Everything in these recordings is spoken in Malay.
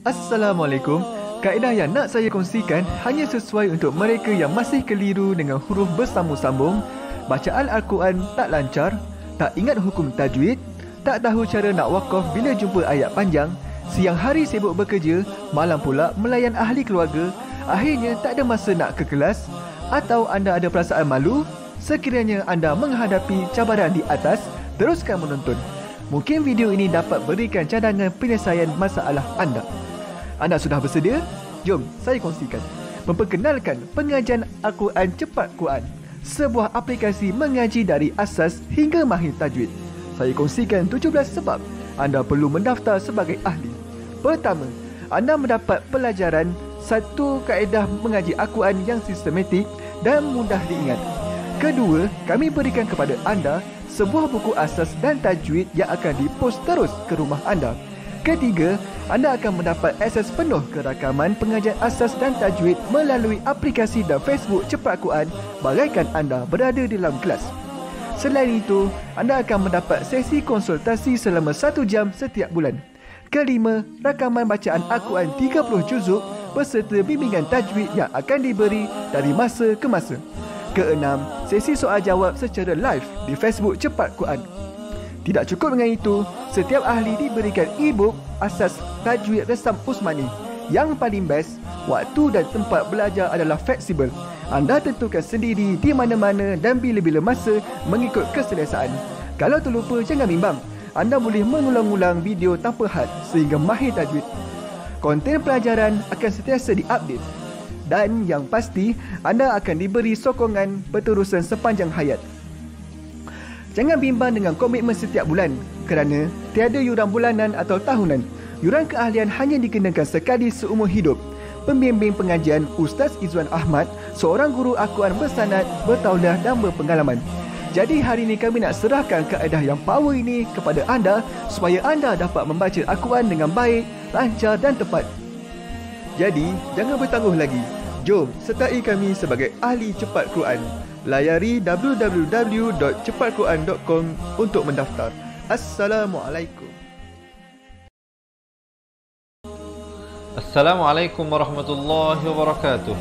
Assalamualaikum. Kaedah yang nak saya kongsikan hanya sesuai untuk mereka yang masih keliru dengan huruf bersambung-sambung, bacaan Al-Quran tak lancar, tak ingat hukum tajwid, tak tahu cara nak wakaf bila jumpa ayat panjang, siang hari sibuk bekerja, malam pula melayan ahli keluarga, akhirnya tak ada masa nak ke kelas, atau anda ada perasaan malu. Sekiranya anda menghadapi cabaran di atas, teruskan menonton. Mungkin video ini dapat berikan cadangan penyelesaian masalah anda. Anda sudah bersedia? Jom saya kongsikan. Memperkenalkan pengajian Al-Quran Cepat Quran, sebuah aplikasi mengaji dari asas hingga mahir tajwid. Saya kongsikan 17 sebab anda perlu mendaftar sebagai ahli. Pertama, anda mendapat pelajaran satu kaedah mengaji Al-Quran yang sistematik dan mudah diingat. Kedua, kami berikan kepada anda sebuah buku asas dan tajwid yang akan dipost terus ke rumah anda. Ketiga, anda akan mendapat akses penuh ke rakaman pengajian asas dan tajwid melalui aplikasi dan Facebook Cepat Quran bagaikan anda berada di dalam kelas. Selain itu, anda akan mendapat sesi konsultasi selama 1 jam setiap bulan. Kelima, rakaman bacaan Al-Quran 30 juzuk beserta bimbingan tajwid yang akan diberi dari masa ke masa. Keenam, sesi soal jawab secara live di Facebook Cepat Quran. Tidak cukup dengan itu, setiap ahli diberikan e-book asas tajwid resam Usmani. Yang paling best, waktu dan tempat belajar adalah fleksibel. Anda tentukan sendiri di mana-mana dan bila-bila masa mengikut keselesaan. Kalau terlupa, jangan bimbang. Anda boleh mengulang-ulang video tanpa had sehingga mahir tajwid. Konten pelajaran akan sentiasa diupdate. Dan yang pasti, anda akan diberi sokongan berterusan sepanjang hayat. Jangan bimbang dengan komitmen setiap bulan kerana tiada yuran bulanan atau tahunan. Yuran keahlian hanya dikenakan sekali seumur hidup. Pembimbing pengajian Ustaz Izwan Ahmad, seorang guru Al-Quran bersanad, bertauliah dan berpengalaman. Jadi hari ini kami nak serahkan kaedah yang power ini kepada anda supaya anda dapat membaca Al-Quran dengan baik, lancar dan tepat. Jadi, jangan bertangguh lagi. Jom sertai kami sebagai ahli cepat Quran. Layari www.cepatquran.com untuk mendaftar. Assalamualaikum. Assalamualaikum warahmatullahi wabarakatuh.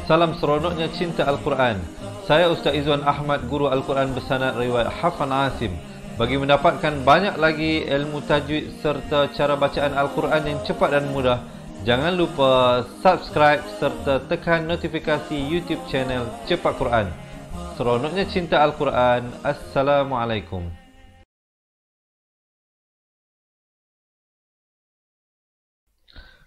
Salam seronoknya cinta Al-Quran. Saya Ustaz Izwan Ahmad, guru Al-Quran bersanad riwayat Hafan Asim. Bagi mendapatkan banyak lagi ilmu tajwid serta cara bacaan Al-Quran yang cepat dan mudah, jangan lupa subscribe serta tekan notifikasi YouTube channel Cepat Quran. Seronoknya cinta Al-Quran. Assalamualaikum.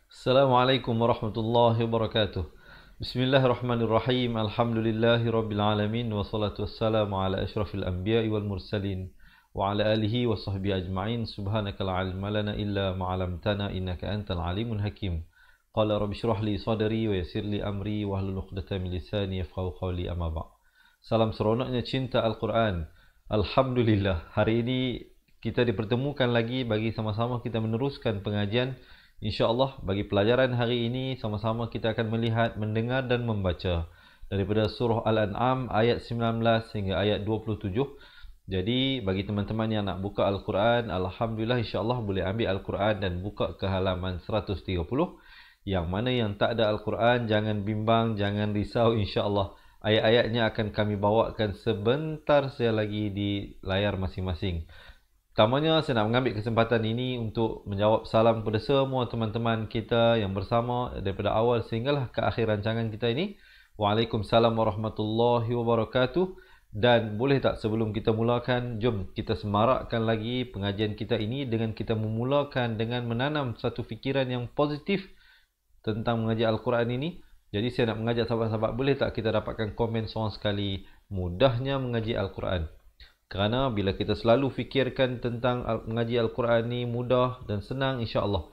Assalamualaikum warahmatullahi wabarakatuh. Bismillahirrahmanirrahim. Alhamdulillahi rabbil alamin. Wassalatu wassalamu ala ashrafil anbiya'i wal mursalin wa ala alihi wa sahbihi ajma'in. Subhanaka la ilma lana illa ma 'allamtana innaka antal alimul hakim. Qala rabbi shrah li sadri wa yassir li amri wahlul 'uqdatam min lisani yafqahu qawli, amma ba'd. Salam seronoknya cinta Al-Quran. Alhamdulillah, hari ini kita dipertemukan lagi bagi sama-sama kita meneruskan pengajian. InsyaAllah bagi pelajaran hari ini sama-sama kita akan melihat, mendengar dan membaca daripada surah Al-An'am ayat 19 hingga ayat 27. Jadi bagi teman-teman yang nak buka Al-Quran, Alhamdulillah insyaAllah boleh ambil Al-Quran dan buka ke halaman 130. Yang mana yang tak ada Al-Quran, jangan bimbang, jangan risau, insyaAllah ayat-ayatnya akan kami bawakan sebentar saja lagi di layar masing-masing. Pertamanya saya nak mengambil kesempatan ini untuk menjawab salam kepada semua teman-teman kita yang bersama daripada awal sehinggalah ke akhir rancangan kita ini. Waalaikumsalam warahmatullahi wabarakatuh. Dan boleh tak sebelum kita mulakan, jom kita semarakkan lagi pengajian kita ini dengan kita memulakan dengan menanam satu fikiran yang positif tentang mengaji Al-Quran ini. Jadi saya nak mengajak sahabat-sahabat, boleh tak kita dapatkan komen seorang sekali mudahnya mengaji Al-Quran. Kerana bila kita selalu fikirkan tentang mengaji Al-Quran ni mudah dan senang, insya-Allah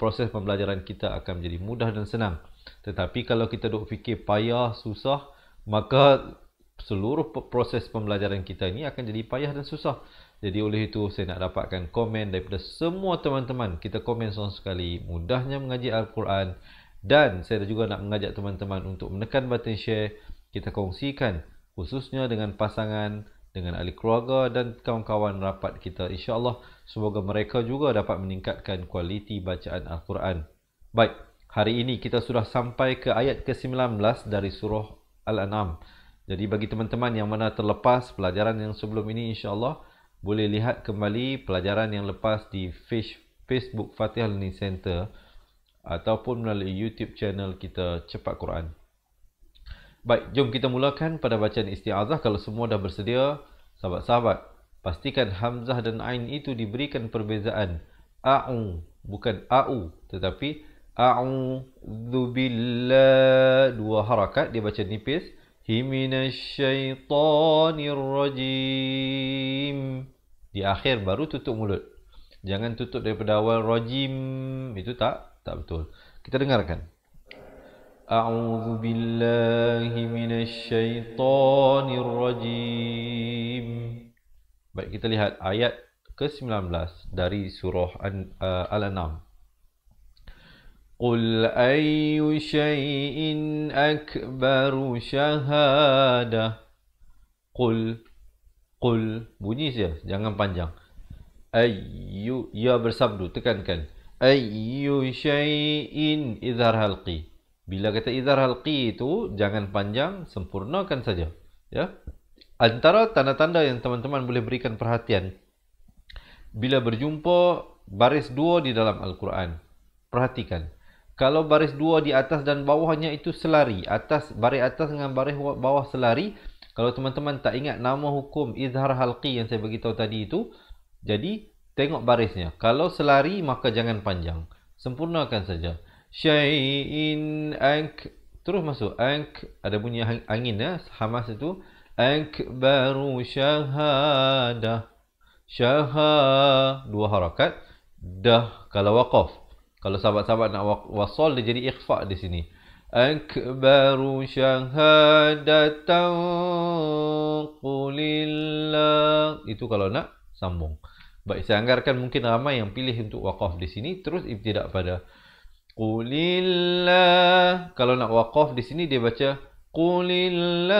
proses pembelajaran kita akan menjadi mudah dan senang. Tetapi kalau kita duk fikir payah, susah, maka seluruh proses pembelajaran kita ini akan jadi payah dan susah. Jadi oleh itu saya nak dapatkan komen daripada semua teman-teman. Kita komen seorang sekali mudahnya mengaji Al-Quran. Dan saya juga nak mengajak teman-teman untuk menekan button share. Kita kongsikan khususnya dengan pasangan, dengan ahli keluarga dan kawan-kawan rapat kita. InsyaAllah semoga mereka juga dapat meningkatkan kualiti bacaan Al-Quran. Baik, hari ini kita sudah sampai ke ayat ke-19 dari surah Al-An'am. Jadi bagi teman-teman yang mana terlepas pelajaran yang sebelum ini, insya-Allah boleh lihat kembali pelajaran yang lepas di Facebook Fatihah Learning Center ataupun melalui YouTube channel kita Cepat Quran. Baik, jom kita mulakan pada bacaan isti'azah. Kalau semua dah bersedia, sahabat-sahabat, pastikan hamzah dan ain itu diberikan perbezaan. A'u, bukan a'u, tetapi a'udzu billah, dua harakat dia baca nipis. Minasyaitonir rajim. Di akhir baru tutup mulut. Jangan tutup daripada awal rajim, itu tak betul. Kita dengarkan. A'udzu billahi minasyaitonir rajim. Baik, kita lihat ayat ke-19 dari surah Al-An'am. Qul ayyu syai'in akbaru syahadah. Qul bunyi saja, jangan panjang. Ayyu, ya bersabdu, tekankan. Ayyu syai'in izhar halqi. Bila kata izhar halqi itu jangan panjang, sempurnakan saja, ya. Antara tanda-tanda yang teman-teman boleh berikan perhatian bila berjumpa baris dua di dalam Al-Quran. Perhatikan. Kalau baris dua di atas dan bawahnya itu selari, baris atas dengan baris bawah selari, kalau teman-teman tak ingat nama hukum izhar halqi yang saya beritahu tadi itu, jadi tengok barisnya. Kalau selari maka jangan panjang. Sempurnakan saja. Syai'in terus masuk ada bunyi angin ya, hamas itu. Akbaru syahadah. Dua harakat. Dah kalau waqaf. Kalau sahabat-sahabat nak wasal, dia jadi ikhfa di sini. Akbaru syahadatan qulillah. Itu kalau nak sambung. Baik, saya anggarkan mungkin ramai yang pilih untuk waqaf di sini, terus ibtidak pada qulillah. Kalau nak waqaf di sini dia baca qulillah,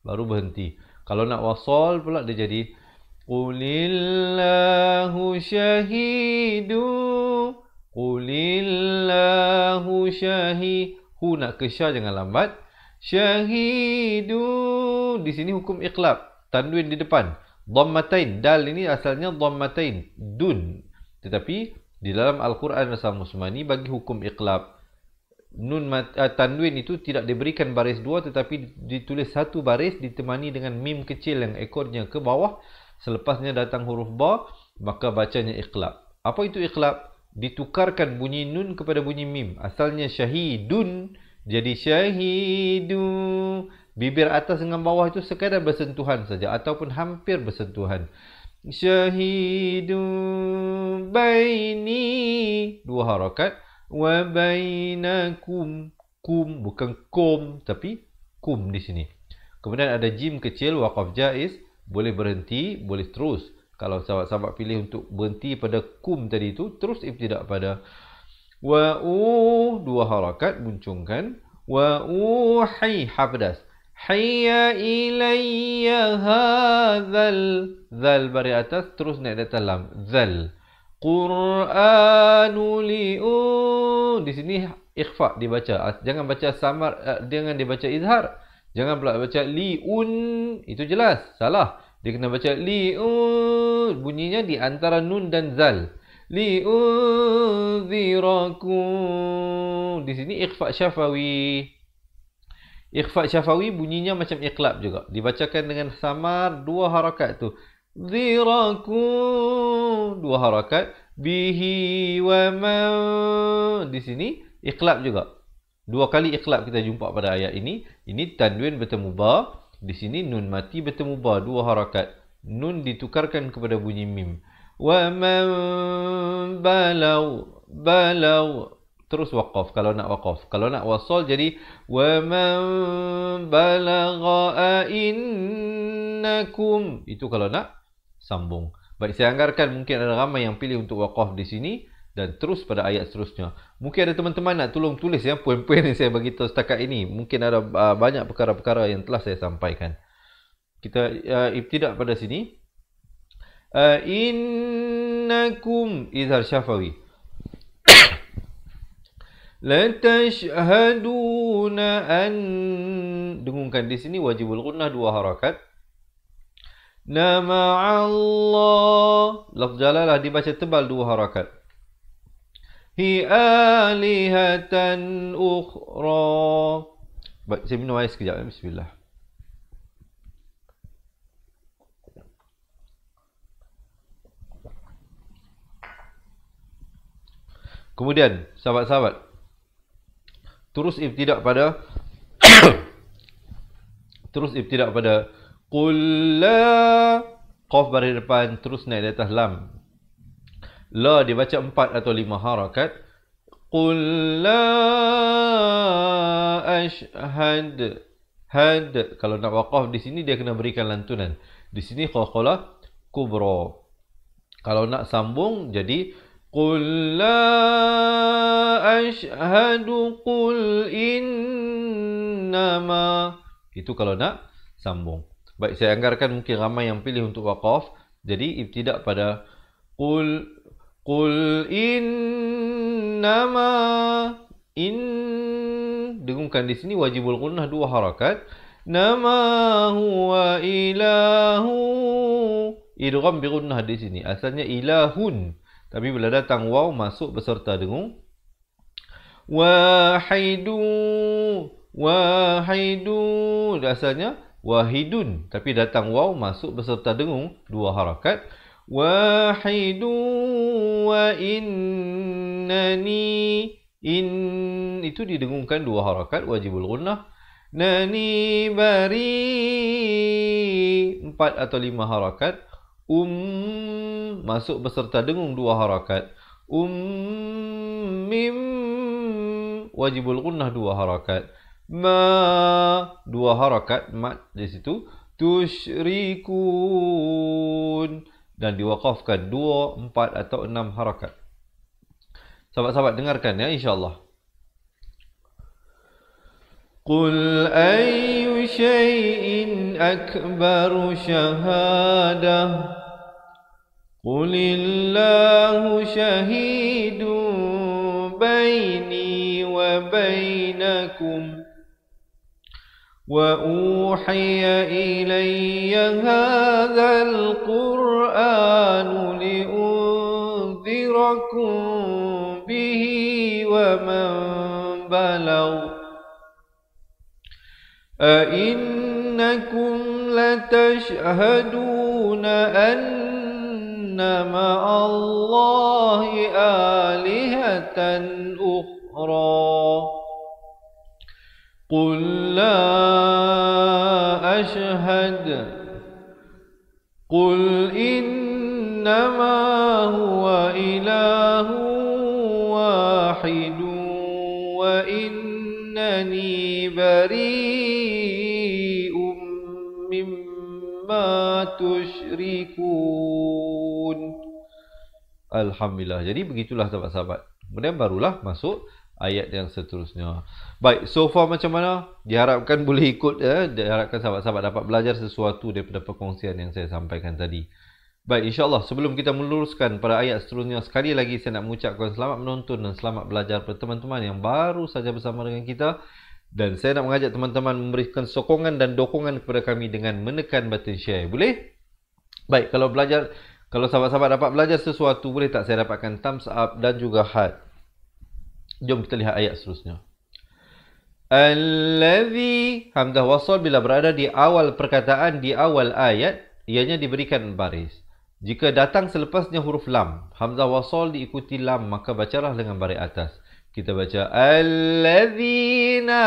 baru berhenti. Kalau nak wasal pula dia jadi qulillahu syahidu. Qulillahu syahidu. Nak ke sya jangan lambat. Syahidu. Di sini hukum iqlab, tanwin di depan. Dhammatain, dal ini asalnya dhammatain, dun. Tetapi di dalam Al-Quran Rasal Musmani bagi hukum iqlab, tanwin itu tidak diberikan baris dua, tetapi ditulis satu baris ditemani dengan mim kecil yang ekornya ke bawah. Selepasnya datang huruf ba, maka bacanya iqlab. Apa itu iqlab? Ditukarkan bunyi nun kepada bunyi mim. Asalnya syahidun jadi syahidu. Bibir atas dengan bawah itu sekadar bersentuhan saja ataupun hampir bersentuhan. Syahidu baini, dua harakat. Wa bainakum, kum bukan kum tapi kum di sini. Kemudian ada jim kecil, waqaf jaiz, boleh berhenti, boleh terus. Kalau sahabat-sahabat pilih untuk berhenti pada kum tadi itu, terus ibtidak pada dua harakat, buncungkan. Wa uhi, hafdas. Hayya ilayya hadzal, zal baris atas terus naik datang lam, zal. Qur'anu li'un, di sini ikhfa dibaca, jangan baca samar, jangan dibaca izhar. Jangan pula baca li'un, itu jelas salah. Dia kena baca li'un, bunyinya di antara nun dan zal. Li'unzirakum, di sini ikhfa syafawi. Ikhfa syafawi bunyinya macam iqlab juga, dibacakan dengan samar, dua harakat tu. Zirakum, dua harakat. Bihi wa man, di sini iqlab juga. Dua kali iqlab kita jumpa pada ayat ini. Ini tanwin bertemu ba, di sini nun mati bertemu ba, dua harakat. Nun ditukarkan kepada bunyi mim. Wa man balau, terus waqaf kalau nak waqaf. Kalau nak wasal jadi wa man balagha innakum. Itu kalau nak sambung. Baik, saya anggarkan mungkin ada ramai yang pilih untuk waqaf di sini dan terus pada ayat seterusnya. Mungkin ada teman-teman nak tolong tulis ya poin-poin yang saya bagi tahu setakat ini. Mungkin ada banyak perkara-perkara yang telah saya sampaikan. Kita ibtidak pada sini. Innakum izhar syafawi. Latashhaduna an, dengungkan di sini wajibul gunnah 2 harakat. Nama Allah, lafz jalalah dibaca tebal 2 harakat. Hi alihatan ukhra. Baik, saya minum air sekejap. Bismillah. Kemudian, sahabat-sahabat, terus ibtidak pada qul la, qaf baris depan terus naik di atas lam. La dibaca 4 atau 5 harakat. Qul la ashhad. Had, kalau nak waqaf di sini dia kena berikan lantunan. Di sini qalqalah kubra. Kalau nak sambung jadi qul la ashhadu qul innama. Itu kalau nak sambung. Baik, saya anggarkan mungkin ramai yang pilih untuk waqaf. Jadi ibtidak pada qul innama. Dengungkan di sini wajibul gunnah 2 harakat. Nama huwa ilahu. Idgham bi gunnah di sini. Asalnya ilahun. Tapi bila datang waw masuk beserta dengung. Wahidu. Asalnya wahidun. Tapi datang waw masuk beserta dengung 2 harakat. Wahidu wa innani. Itu didengungkan 2 harakat wajibul gunnah. Nani bari 4 atau 5 harakat. Masuk beserta dengung 2 harakat. Mim wajibul gunnah 2 harakat. Ma 2 harakat mat di situ. Tusyrikun, dan diwaqafkan 2, 4 atau 6 harakat. Sahabat-sahabat dengarkan ya, insya-Allah. Qul ayyu syai'in akbaru syahadah. Qulillahu syahidun baini wa bainakum. Wa uhiya ilayya hadzal qur'anu liunzirakum bihi wa man balagh. Ainnakum latashhaduna anna ma'allahi alihatan ukhra. Qul la ashhad. Qul innama huwa ilahu wahidu wa innani bari'um mimma tusyrikun. Alhamdulillah. Jadi begitulah sahabat-sahabat. Kemudian barulah masuk ayat yang seterusnya. Baik, so far macam mana? Diharapkan boleh ikut ya. Diharapkan sahabat-sahabat dapat belajar sesuatu daripada perkongsian yang saya sampaikan tadi. Baik, insya-Allah sebelum kita meluruskan pada ayat seterusnya, sekali lagi saya nak mengucapkan selamat menonton dan selamat belajar kepada teman-teman yang baru saja bersama dengan kita. Dan saya nak mengajak teman-teman memberikan sokongan dan dokongan kepada kami dengan menekan button share. Boleh? Baik, kalau sahabat-sahabat dapat belajar sesuatu, boleh tak saya dapatkan thumbs up dan juga heart? Jom kita lihat ayat seterusnya. Allazi, hamzah wasal bila berada di awal perkataan, di awal ayat, ianya diberikan baris. Jika datang selepasnya huruf lam, hamzah wasal diikuti lam, maka bacalah dengan baris atas. Kita baca allazina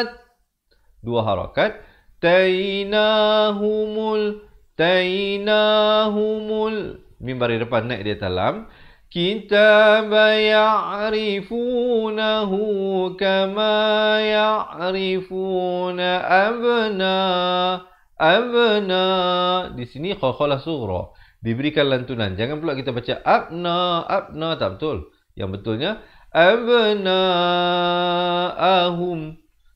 at, 2 harakat. Tainahumul, mim baris depan naik di atas lam. Kitaba ya'rifunahu kama ya'rifuna abna. Di sini qalqalah sughra, diberikan lantunan. Jangan pula kita baca abna, tak betul. Yang betulnya abnaahum.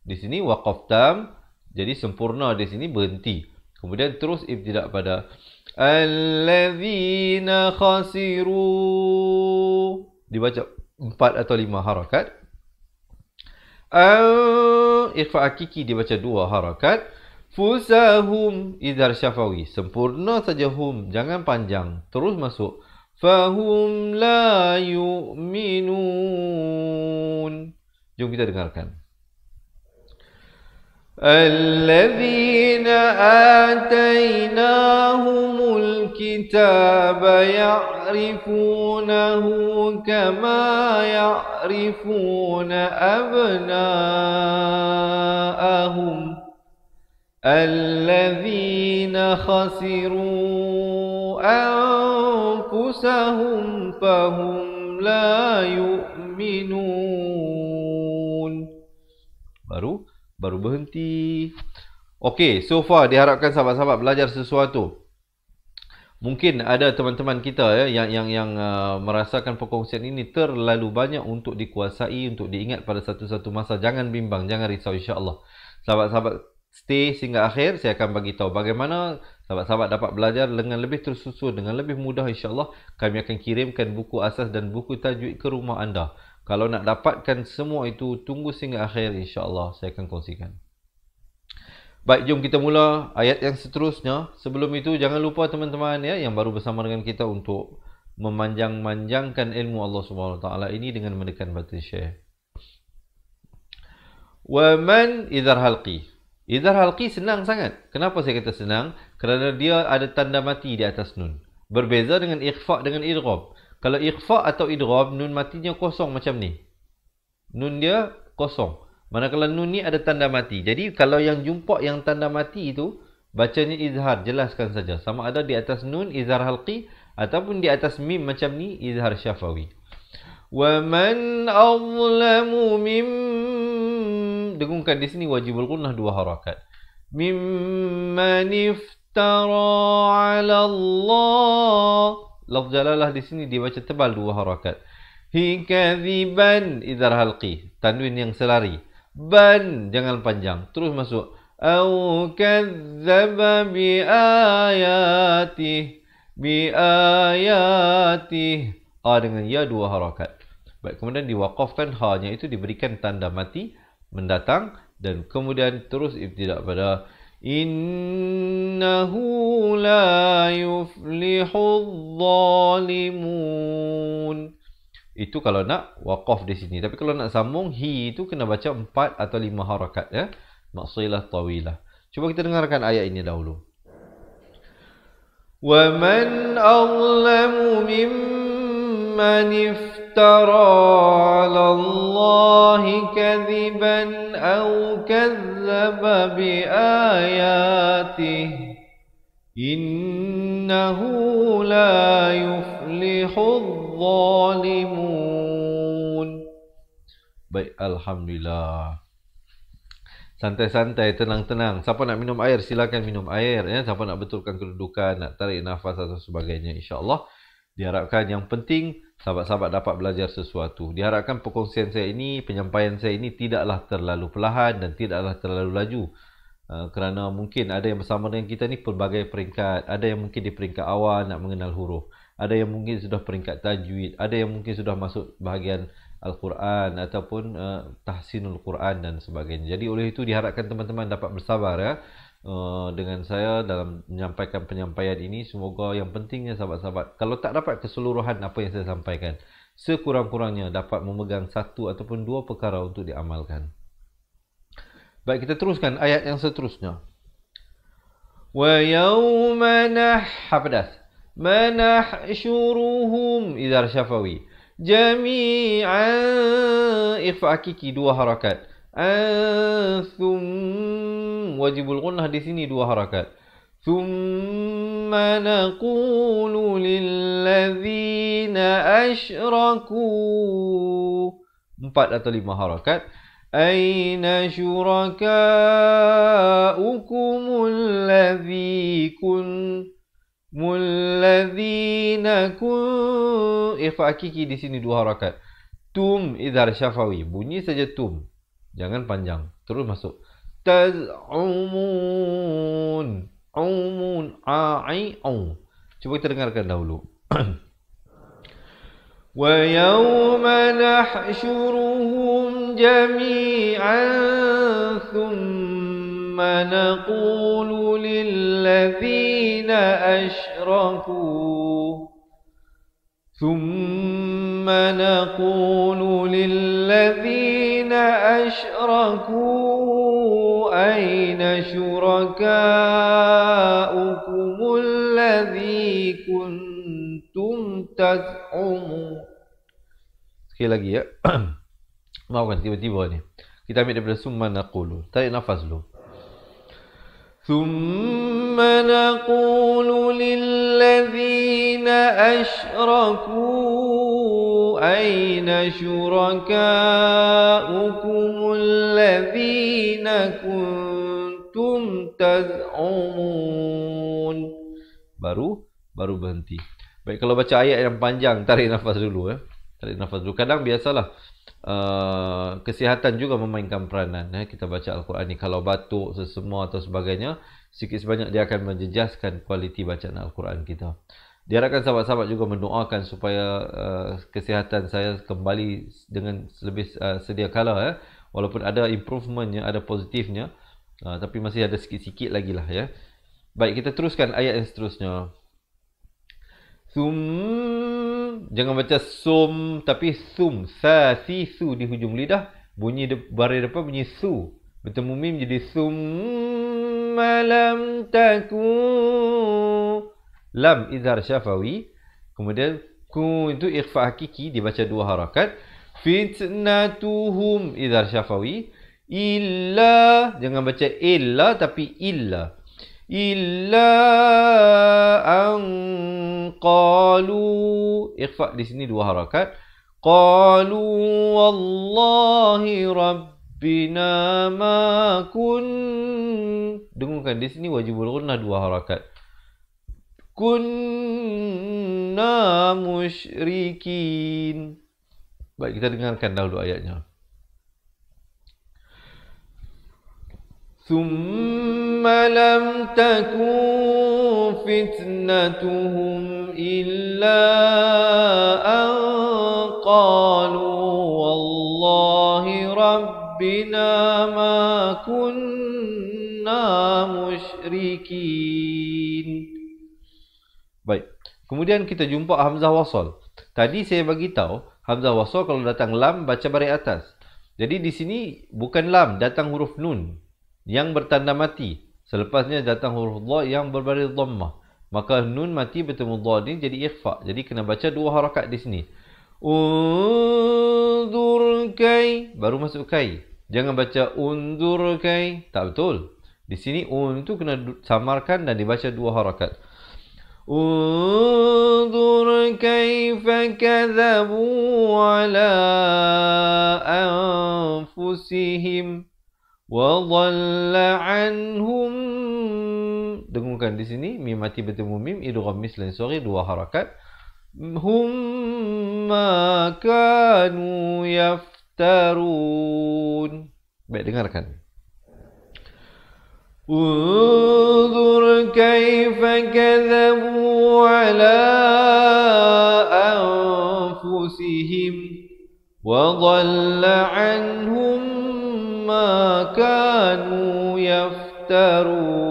Di sini waqaf tam, jadi sempurna di sini berhenti. Kemudian terus ibtidak pada allazina khasiru, dibaca 4 atau 5 harakat. Ikhfa hakiki dibaca 2 harakat. Fusahum idhar syafawi. Sempurna saja hum, jangan panjang. Terus masuk. Fahum la yu'minun. Jom kita dengarkan. الذين آتيناهم الكتاب يعرفونه كما يعرفون أبناءهم الذين خسروا أنفسهم فهم لا يؤمنون. Baru berhenti. Okey, so far diharapkan sahabat-sahabat belajar sesuatu. Mungkin ada teman-teman kita yang merasakan perkongsian ini terlalu banyak untuk dikuasai, untuk diingat pada satu-satu masa. Jangan bimbang, jangan risau, insya-Allah. Sahabat-sahabat stay sehingga akhir, saya akan bagi tahu bagaimana sahabat-sahabat dapat belajar dengan lebih tersusun, dengan lebih mudah, insya-Allah. Kami akan kirimkan buku asas dan buku tajwid ke rumah anda. Kalau nak dapatkan semua itu, tunggu sehingga akhir, insya-Allah saya akan kongsikan. Baik, jom kita mula ayat yang seterusnya. Sebelum itu, jangan lupa teman-teman yang baru bersama dengan kita untuk memanjang-manjangkan ilmu Allah Subhanahu Wa Taala ini dengan menekan button share. Wa man idhar halqi. Idhar halqi senang sangat. Kenapa saya kata senang? Kerana dia ada tanda mati di atas nun. Berbeza dengan ikhfa dengan idgham. Kalau ikhfa atau idgham, nun matinya kosong macam ni. Nun dia kosong. Manakala nun ni ada tanda mati. Jadi kalau yang jumpa yang tanda mati itu, bacanya izhar, jelaskan saja. Sama ada di atas nun izhar halqi ataupun di atas mim macam ni izhar syafawi. Wa man azlamu mim, dengungkan di sini wajibul gunnah 2 harakat. Mimman iftara 'ala Allah. Lafz jalalah di sini dibaca tebal 2 harakat. Hi kadhiban idhar halqi, tanwin yang selari. Ban jangan panjang. Terus masuk. Au kadzdzaba bi ayatih. Bi ayatih. A dengan ya 2 harakat. Baik, kemudian diwaqafkan ha-nya itu diberikan tanda mati mendatang dan kemudian terus ibtidak pada Innahu la yuflihul zalimun. Itu kalau nak waqaf di sini. Tapi kalau nak sambung, hi itu kena baca 4 atau 5 harakat ya. Maksilah tawilah. Cuba kita dengarkan ayat ini dahulu. Wa man azlamu mimman iftara 'ala Allahi kadhiban aw kadzdzaba bi ayatihi innahu la yuflihul zalimun. Baik, alhamdulillah. Santai-santai, tenang-tenang. Siapa nak minum air, silakan minum air ya. Siapa nak betulkan kedudukan, nak tarik nafas atau sebagainya, insya-Allah. Diharapkan yang penting sahabat-sahabat dapat belajar sesuatu. Diharapkan perkongsian saya ini, penyampaian saya ini tidaklah terlalu perlahan dan tidaklah terlalu laju. Kerana mungkin ada yang bersama dengan kita ni pelbagai peringkat. Ada yang mungkin di peringkat awal nak mengenal huruf. Ada yang mungkin sudah peringkat tajwid. Ada yang mungkin sudah masuk bahagian Al-Quran ataupun tahsinul Quran dan sebagainya. Jadi oleh itu diharapkan teman-teman dapat bersabar ya dengan saya dalam menyampaikan penyampaian ini. Semoga yang pentingnya sahabat-sahabat, kalau tak dapat keseluruhan apa yang saya sampaikan, sekurang-kurangnya dapat memegang 1 ataupun 2 perkara untuk diamalkan. Baik, kita teruskan ayat yang seterusnya. Wa yawma nahsyuruhum idhar syafawi jami'an, ikhfa hakiki 2 harakat. Thum, wajibul gunnah di sini 2 harakat. Thumma naqulu lilladzina asyraku, 4 atau 5 harakat. Aina syurakaukumul ladzina kun, ikhfa hakiki di sini 2 harakat. Tum idhar syafawi, bunyi saja tum, jangan panjang. Terus masuk. Taz'umun, umun, a'i, au. Cuba kita dengarkan dahulu. ويوم نحشرهم جميعا ثم نقول للذين أشركوا أين شركاؤكم الذي كنتم تزعمون. Sekali lagi ya. Maafkan tiba-tiba ni. Kita ambil daripada summa naqulu. Tarik nafas dulu. ثم نقول للذين أشركوا أين شركاؤكم الذين كنتم تزعمون. Baru berhenti. Baik, kalau baca ayat yang panjang, tarik nafas dulu. Tarik nafas dulu. Kadang biasalah kesihatan juga memainkan peranan. Kita baca Al-Quran ni, kalau batuk, sesemua atau sebagainya, sikit sebanyak dia akan menjejaskan kualiti bacaan Al-Quran kita. Diharapkan sahabat-sahabat juga mendoakan supaya kesihatan saya kembali dengan lebih sedia kala. Walaupun ada improvementnya, ada positifnya, tapi masih ada sikit-sikit lagi lah ya. Baik, kita teruskan ayat yang seterusnya. Jangan baca sum, tapi sum. Sa, si, su di hujung lidah. Bunyi baris depan bunyi su. Bertemu mim jadi sum. Lam taku. Lam izhar syafawi. Kemudian ku itu ikhfa hakiki, dibaca 2 harakat. Fitnatuhum izhar syafawi. Illa, jangan baca illa tapi illa. Illa an qalu, ikhfa di sini 2 harakat. Qalu wallahi rabbina ma kun. Dengungkan di sini wajibul gunnah 2 harakat. Kunna musyrikin. Baik, kita dengarkan dahulu ayatnya. ثم لم تكن فتنتهم إلا أن قالوا والله ربنا ما كنا مشركين. Baik, kemudian kita jumpa hamzah wasal. Tadi saya bagi tahu hamzah wasal kalau datang lam baca baris atas. Jadi di sini bukan lam, datang huruf nun yang bertanda mati. Selepasnya datang huruf dha yang berbaris dhammah. Maka nun mati bertemu dha ni jadi ikhfa. Jadi kena baca 2 harakat di sini. Unzur kai, baru masuk kai. Jangan baca unzur kai, tak betul. Di sini un tu kena samarkan dan dibaca 2 harakat. Unzur kaifa kadzabu ala anfusihim وَضَلَّ عَنْهُمْ. Dengungkan di sini mim mati bertemu mim, idgham mislan shaghir 2 harakat. Hum ma kanu yaftarun. Baik, dengarkan. Unzur kaifa kadzabu ala anfusihim وَضَلَّ عَنْهُمْ ma kanu yaftarun.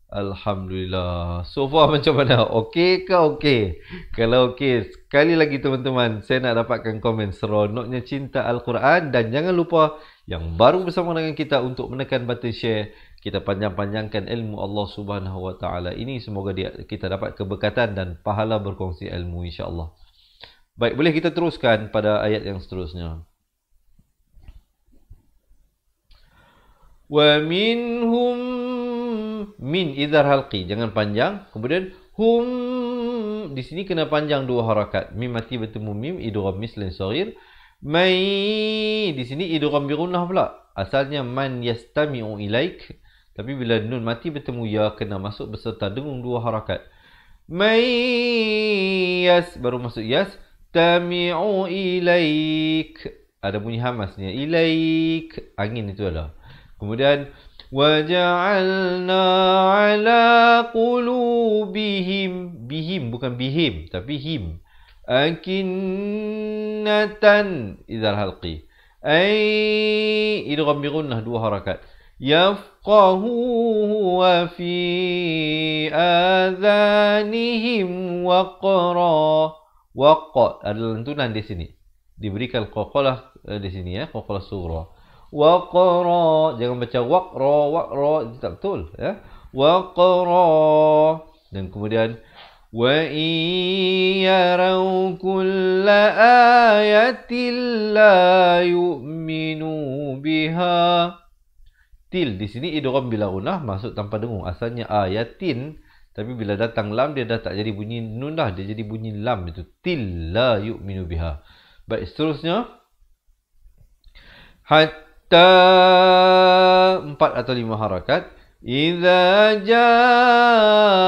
Alhamdulillah. So far macam mana? Okey ke okey? Kalau okey, sekali lagi teman-teman, saya nak dapatkan komen seronoknya cinta Al-Quran. Dan jangan lupa yang baru bersama dengan kita untuk menekan button share. Kita panjang-panjangkan ilmu Allah Subhanahu Wa Taala ini. Semoga kita dapat keberkatan dan pahala berkongsi ilmu, insya-Allah. Baik, boleh kita teruskan pada ayat yang seterusnya. Wa minhum, min idhar halqi, jangan panjang. Kemudian hum, di sini kena panjang 2 harakat. Mim mati bertemu mim, idgham mislan shaghir. Mai, di sini idgham bi gunnah pula. Asalnya man yastami'u ilaik, tapi bila nun mati bertemu ya, kena masuk beserta dengung 2 harakat. Mai yas, baru masuk yas. Tami'u ilaik, ada bunyi hamasnya. Ilaik, angin itu ada. Kemudian waja'alna ala qulubihim, bihim bukan bihim tapi him. Akinnatan idhar halqi. Idgham bi gunnah 2 harakat. Yafqahu wa fi adhanihim waqra. Waqqa ada lantunan di sini. Diberikan qalqalah di sini ya, qalqalah sughra. Waqra, jangan baca waqra, itu tak betul ya. Waqra. Dan kemudian wa iyarau kulla ayatin la yu'minu biha. Til di sini idgham bila gunnah masuk tanpa dengung. Asalnya ayatin, tapi bila datang lam dia dah tak jadi bunyi nun dah, dia jadi bunyi lam itu. Til la yu'minu biha. Baik, seterusnya hatta 4 atau 5 harakat. Idza jaa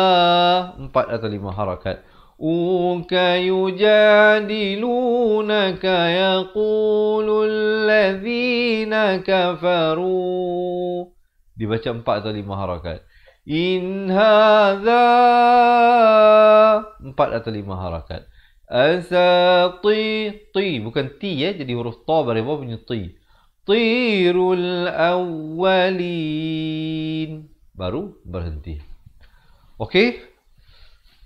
4 atau 5 harakat. Uka yujadilunaka yaqulul ladzina kafaru. Dibaca 4 atau 5 harakat. In hadza 4 atau 5 harakat. Asati, bukan ti ya, jadi huruf ta bari bawah bunyi ti. Tirul awwalin. Baru berhenti. Okey?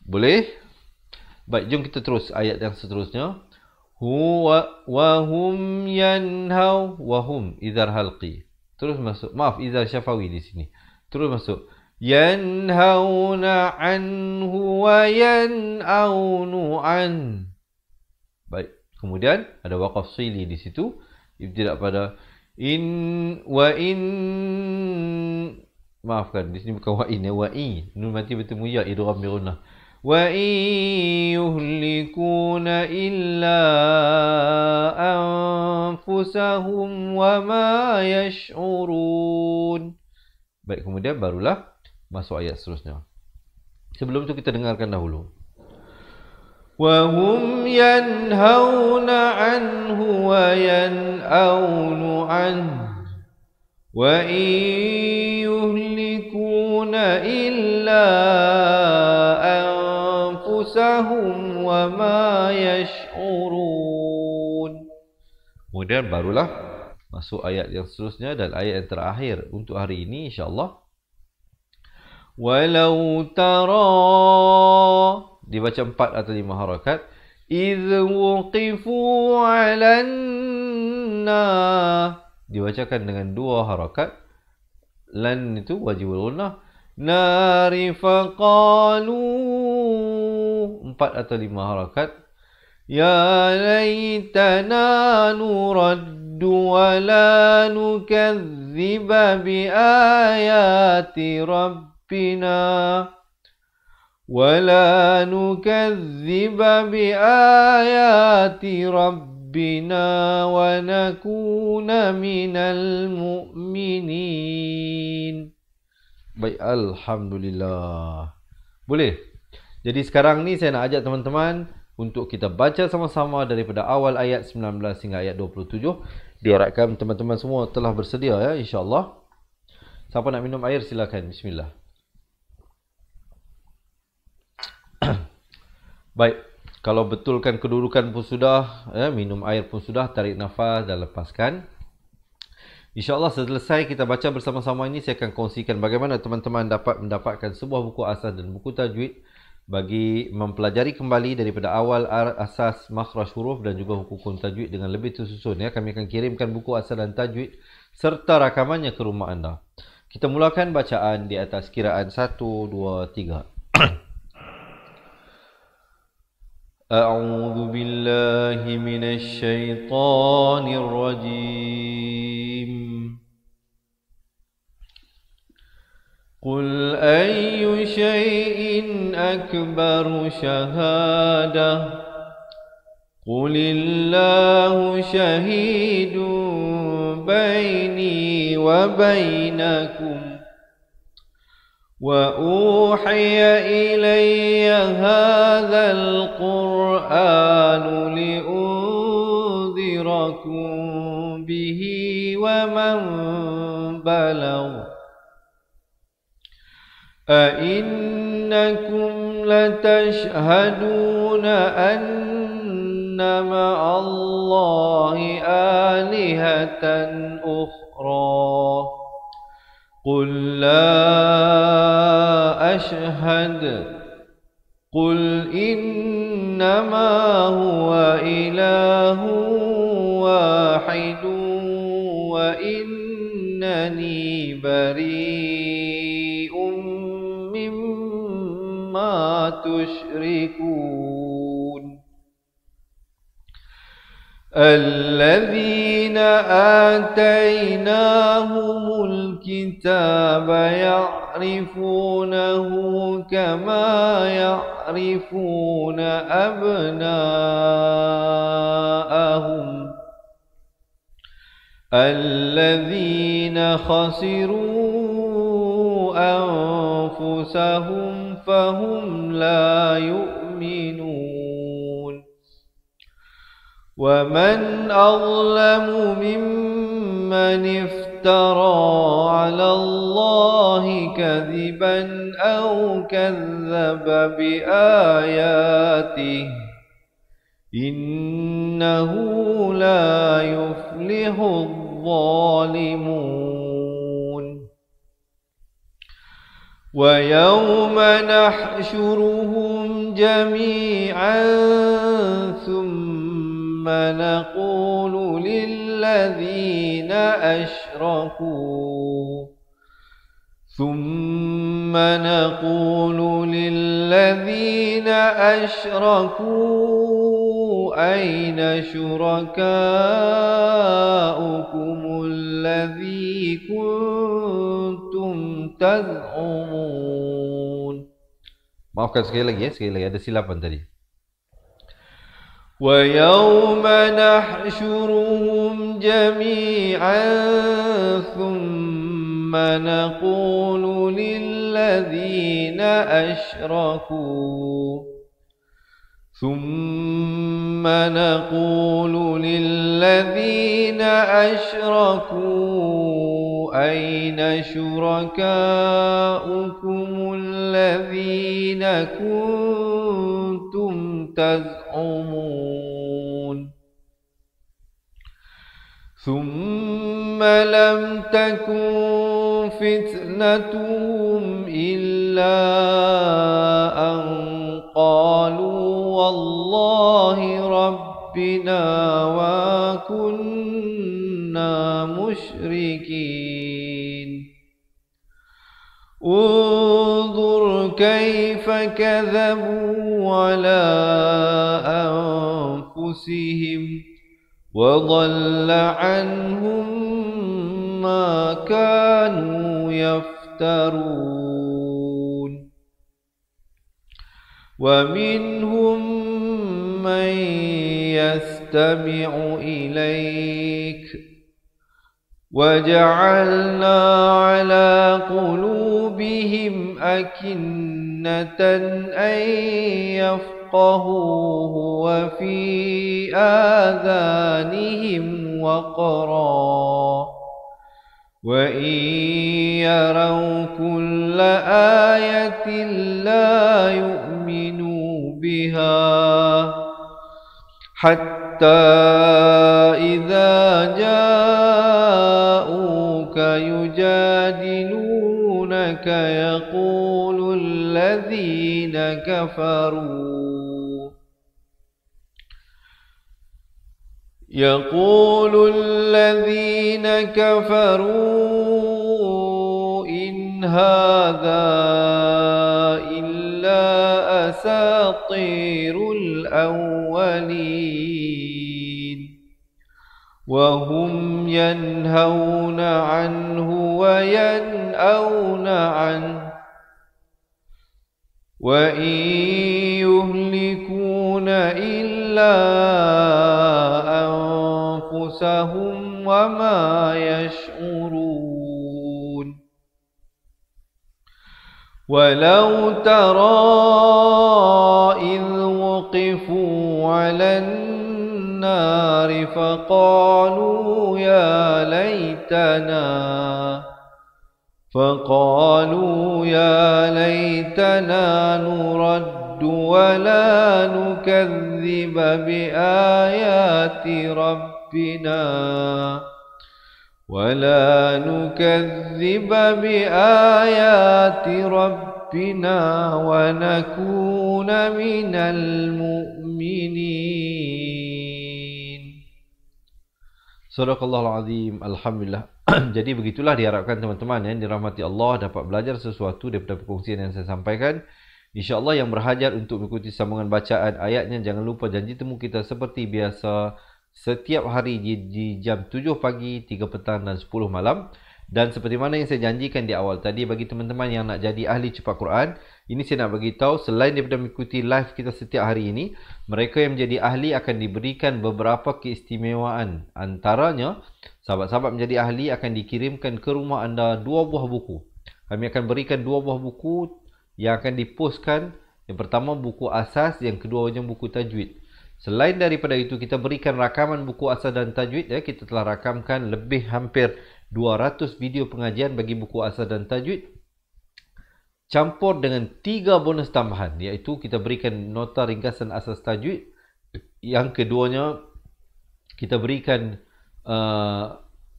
Boleh? Baik, jom kita terus ayat yang seterusnya. Huwa wa hum yanhau wa hum idhar halqi. Terus masuk. Maaf, idhar syafawi di sini. Terus masuk. Yanhauna anhu wa yan'aunu an. Baik, kemudian ada waqaf sili di situ. Ibtidak pada maafkan, di sini bukan wa in ya, wa i. Nun mati bertemu ya, idgham bi gunnah. Wa yuhlikuna illa anfusahum wa ma yash'urun. Baik, kemudian barulah masuk ayat seterusnya. Sebelum itu kita dengarkan dahulu. Wa hum yanhauna anhu wa yan'aunu anhu wa yuhlikuna illa anfusahum wa ma yash'urun. Kemudian barulah masuk ayat yang seterusnya dan ayat yang terakhir untuk hari ini insya-Allah. Walau tara, dibaca 4 atau 5 harakat. Idh wuqifu 'alan nar, dibacakan dengan 2 harakat. Lan itu wajibul gunnah. Nari faqalu, 4 atau 5 harakat. Ya laitana nuraddu wa la nukadziba bi ayati rabbina ولا نكذب بآيات ربنا ونكون من المؤمنين. Baik, alhamdulillah. Boleh. Jadi sekarang ni saya nak ajak teman-teman untuk kita baca sama-sama daripada awal ayat 19 hingga ayat 27. Diharapkan teman-teman semua telah bersedia ya, insya-Allah. Siapa nak minum air silakan. Bismillah. Baik, kalau betulkan kedudukan pun sudah, ya, minum air pun sudah, tarik nafas dan lepaskan. InsyaAllah selesai kita baca bersama-sama ini, saya akan kongsikan bagaimana teman-teman dapat mendapatkan sebuah buku asas dan buku tajwid bagi mempelajari kembali daripada awal asas makhraj huruf dan juga hukum tajwid dengan lebih tersusun. Ya, kami akan kirimkan buku asas dan tajwid serta rakamannya ke rumah anda. Kita mulakan bacaan di atas kiraan 1, 2, 3. أعوذ بالله من الشيطان الرجيم قل أي شيء أكبر شهادة قل الله شهيد بيني وبينكم وأوحي إلي هذا القرآن لأنذركم به ومن بلغ أئنكم لتشهدون أن مع الله آلهة أخرى قل لا أشهد قل إنما هو إله واحد وإنني بريء مما تشركون الذين آتيناهم الكتاب يعرفونه كما يعرفون أبناءهم الذين خسروا أنفسهم فهم لا يؤمنون ومن أظلم ممن افترى على الله كذبا أو كذب بآياته إنه لا يفلح الظالمون ويوم نحشرهم جميعا ثم نقول للذين أشركوا أين شركاؤكم الذي كنتم تزعمون. Maafkan sekali lagi ada silapan tadi. ويوم نحشرهم جميعا ثم نقول للذين أشركوا أين شركاؤكم الذين كنتم تزعمون ثم لم تكن فتنتهم إلا أن قالوا والله ربنا وكنا مشركين انظر كيف كذبوا على أنفسهم وضل عنهم ما كانوا يفترون ومنهم من يستمع إليك وجعلنا على قلوبهم أكنة أن يفقهوه وفي آذانهم وقرا وإن يروا كل آية لا يؤمنوا بها حتى إذا جاءوك يجادلونك يقول الذين كفروا إن هذا إلا أساطير الأولين وهم ينهون عنه وينأون عنه وإن يهلكون إلا أنفسهم وما يشعرون ولو ترى إذ وقفوا على النار فقالوا يا ليتنا نرد ولا نكذب بآيات ربنا ونكون من المؤمنين. Sadaqallahul Azim. Alhamdulillah. Jadi begitulah diharapkan teman-teman yang dirahmati Allah dapat belajar sesuatu daripada perkongsian yang saya sampaikan. InsyaAllah yang berhajat untuk mengikuti sambungan bacaan ayatnya, jangan lupa janji temu kita seperti biasa setiap hari di jam 7 pagi, 3 petang dan 10 malam. Dan seperti mana yang saya janjikan di awal tadi, bagi teman-teman yang nak jadi ahli cepat Quran, ini saya nak bagi tahu, selain daripada mengikuti live kita setiap hari ini, mereka yang menjadi ahli akan diberikan beberapa keistimewaan. Antaranya, sahabat-sahabat menjadi ahli akan dikirimkan ke rumah anda 2 buah buku. Kami akan berikan 2 buah buku yang akan dipostkan. Yang pertama buku asas, yang keduanya buku tajwid. Selain daripada itu, kita berikan rakaman buku asas dan tajwid. Kita telah rakamkan lebih hampir 200 video pengajian bagi buku asas dan tajwid, campur dengan 3 bonus tambahan, iaitu kita berikan nota ringkasan asas tajwid. Yang keduanya, kita berikan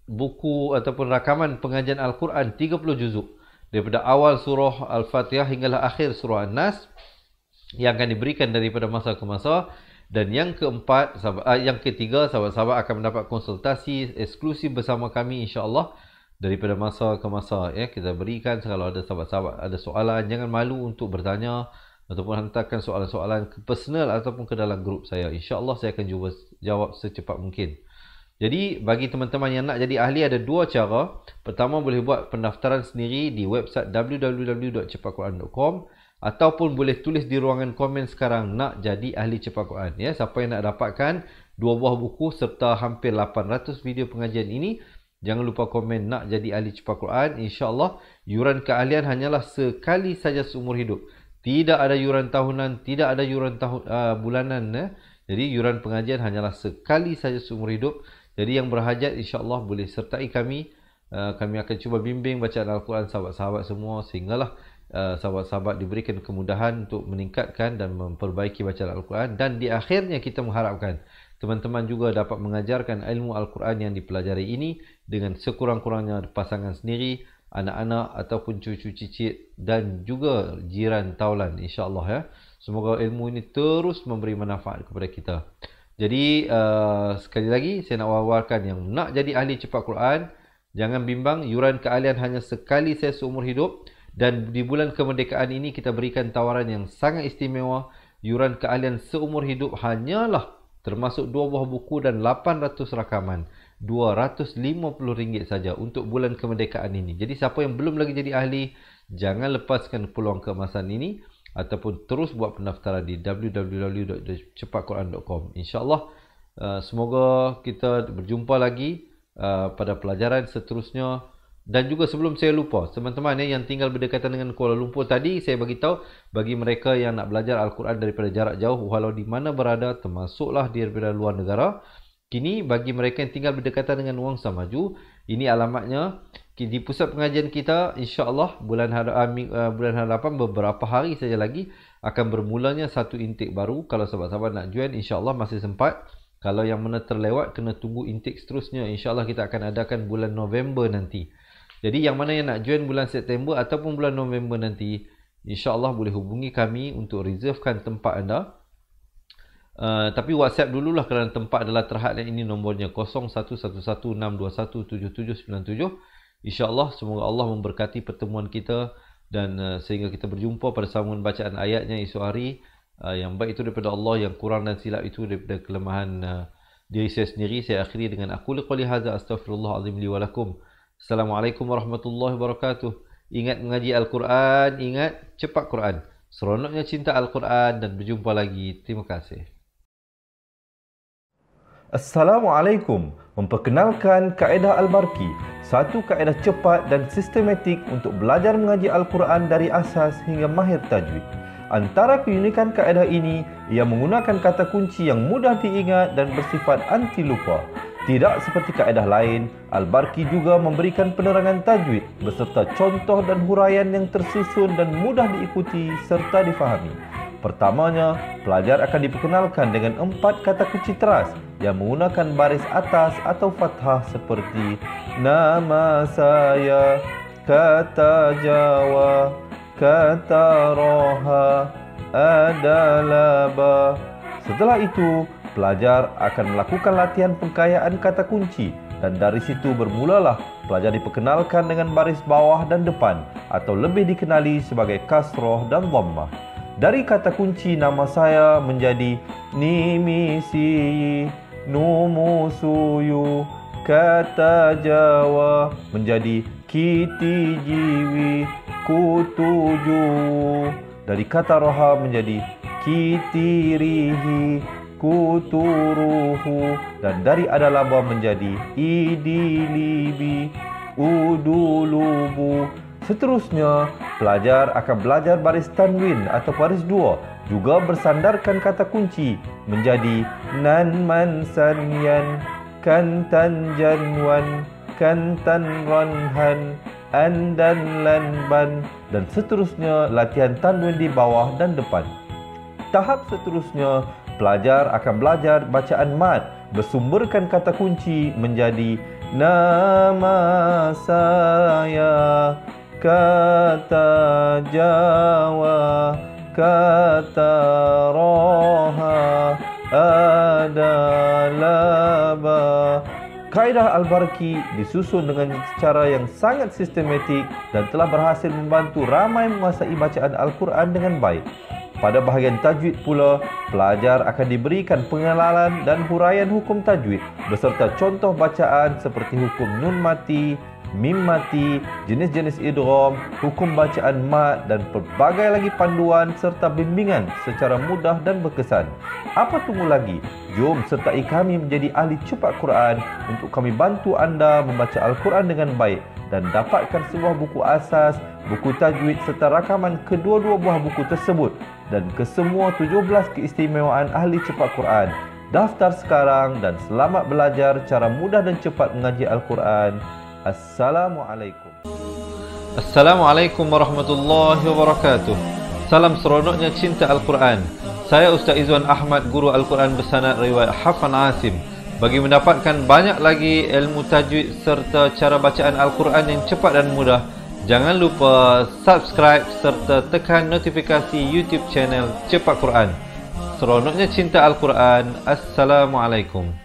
buku ataupun rakaman pengajian Al-Quran 30 juzuk daripada awal surah Al-Fatihah hinggalah akhir surah An-Nas, yang akan diberikan daripada masa ke masa. Dan yang ketiga, sahabat-sahabat akan mendapat konsultasi eksklusif bersama kami insya-Allah daripada masa ke masa. Kita berikan, kalau ada sahabat-sahabat ada soalan, jangan malu untuk bertanya ataupun hantarkan soalan-soalan ke personal ataupun ke dalam grup saya. Insya-Allah saya akan cuba jawab secepat mungkin. Jadi bagi teman-teman yang nak jadi ahli, ada 2 cara. Pertama, boleh buat pendaftaran sendiri di website www.cepatquran.com, ataupun boleh tulis di ruangan komen sekarang nak jadi ahli cepat Quran. Siapa yang nak dapatkan 2 buah buku serta hampir 800 video pengajian ini, jangan lupa komen nak jadi ahli cepat Quran. InsyaAllah yuran keahlian hanyalah sekali saja seumur hidup. Tidak ada yuran tahunan, tidak ada yuran bulanan. Jadi yuran pengajian hanyalah sekali saja seumur hidup. Jadi yang berhajat insyaAllah boleh sertai kami. Kami akan cuba bimbing bacaan Al-Quran sahabat-sahabat semua, sehinggalah sahabat-sahabat diberikan kemudahan untuk meningkatkan dan memperbaiki bacaan Al-Quran. Dan di akhirnya kita mengharapkan teman-teman juga dapat mengajarkan ilmu Al-Quran yang dipelajari ini dengan sekurang-kurangnya pasangan sendiri, anak-anak ataupun cucu cicit dan juga jiran taulan, insya-Allah. Semoga ilmu ini terus memberi manfaat kepada kita. Jadi sekali lagi saya nak wawarkan yang nak jadi ahli cepat Quran, jangan bimbang, yuran keahlian hanya sekali saya seumur hidup. Dan di bulan kemerdekaan ini kita berikan tawaran yang sangat istimewa. Yuran keahlian seumur hidup hanyalah termasuk 2 buah buku dan 800 rakaman, RM250 saja untuk bulan kemerdekaan ini. Jadi siapa yang belum lagi jadi ahli, jangan lepaskan peluang keemasan ini, ataupun terus buat pendaftaran di www.cepatquran.com. InsyaAllah semoga kita berjumpa lagi pada pelajaran seterusnya. Dan juga sebelum saya lupa, teman-teman yang tinggal berdekatan dengan Kuala Lumpur, tadi saya bagi tahu bagi mereka yang nak belajar Al-Quran daripada jarak jauh, walau di mana berada, termasuklah daripada luar negara. Kini bagi mereka yang tinggal berdekatan dengan Wangsa Maju, ini alamatnya di pusat pengajian kita. InsyaAllah bulan hadapan beberapa hari saja lagi akan bermulanya satu intake baru. Kalau sahabat-sahabat nak join, insyaAllah masih sempat. Kalau yang mana terlewat, kena tunggu intake seterusnya. InsyaAllah kita akan adakan bulan November nanti. Jadi yang mana yang nak join bulan September ataupun bulan November nanti, insyaAllah boleh hubungi kami untuk reservekan tempat anda. Tapi WhatsApp dululah kerana tempat adalah terhad. Ini nombornya 011162179797. InsyaAllah semoga Allah memberkati pertemuan kita dan sehingga kita berjumpa pada sambungan bacaan ayatnya esok hari. Yang baik itu daripada Allah, yang kurang dan silap itu daripada kelemahan diri saya sendiri. Saya akhiri dengan aku liqali hadza astaghfirullahalazim li wa lakum. Assalamualaikum warahmatullahi wabarakatuh. Ingat mengaji Al-Quran, ingat cepat Quran. Seronoknya cinta Al-Quran dan berjumpa lagi. Terima kasih. Assalamualaikum. Memperkenalkan kaedah Al-Barki, satu kaedah cepat dan sistematik untuk belajar mengaji Al-Quran dari asas hingga mahir tajwid. Antara keunikan kaedah ini, ia menggunakan kata kunci yang mudah diingat dan bersifat anti lupa. Tidak seperti kaedah lain, Al-Barki juga memberikan penerangan tajwid beserta contoh dan huraian yang tersusun dan mudah diikuti serta difahami. Pertamanya, pelajar akan diperkenalkan dengan 4 kata kunci teras yang menggunakan baris atas atau fathah seperti nama saya, kata Jawa, kata Roha, adalah ba. Setelah itu, pelajar akan melakukan latihan pengkayaan kata kunci dan dari situ bermulalah pelajar diperkenalkan dengan baris bawah dan depan atau lebih dikenali sebagai kasroh dan dhammah. Dari kata kunci nama saya menjadi nimisi, numusuyu, kata Jawa menjadi kiti jiwi, kutuju. Dari kata roha menjadi kitirihi, kuturuhu, dan dari adalaba menjadi idilibi, udulubu. Seterusnya, pelajar akan belajar baris tanwin atau baris dua, juga bersandarkan kata kunci menjadi nan man sanyan, kantan janwan, kantan ranhan, andan lanban, dan seterusnya latihan tanwin di bawah dan depan. Tahap seterusnya, pelajar akan belajar bacaan mad bersumberkan kata kunci menjadi nama saya, kata Jawa, kata Roha, adalah ba. Kaedah Al-Barki disusun dengan cara yang sangat sistematik dan telah berhasil membantu ramai menguasai bacaan Al-Quran dengan baik. Pada bahagian tajwid pula, pelajar akan diberikan pengenalan dan huraian hukum tajwid beserta contoh bacaan seperti hukum nun mati, mim mati, jenis-jenis idgham, hukum bacaan mad dan pelbagai lagi panduan serta bimbingan secara mudah dan berkesan. Apa tunggu lagi? Jom sertai kami menjadi ahli cepat Quran untuk kami bantu anda membaca Al-Quran dengan baik dan dapatkan sebuah buku asas, buku tajwid serta rakaman kedua-dua buah buku tersebut dan kesemua 17 keistimewaan ahli cepat Quran. Daftar sekarang dan selamat belajar cara mudah dan cepat mengaji Al-Quran. Assalamualaikum. Assalamualaikum warahmatullahi wabarakatuh. Salam seronoknya cinta Al-Quran. Saya Ustaz Izwan Ahmad, guru Al-Quran bersanad riwayat Hafan Asim. Bagi mendapatkan banyak lagi ilmu tajwid serta cara bacaan Al-Quran yang cepat dan mudah, jangan lupa subscribe serta tekan notifikasi YouTube channel Cepat Quran. Seronoknya cinta Al-Quran. Assalamualaikum.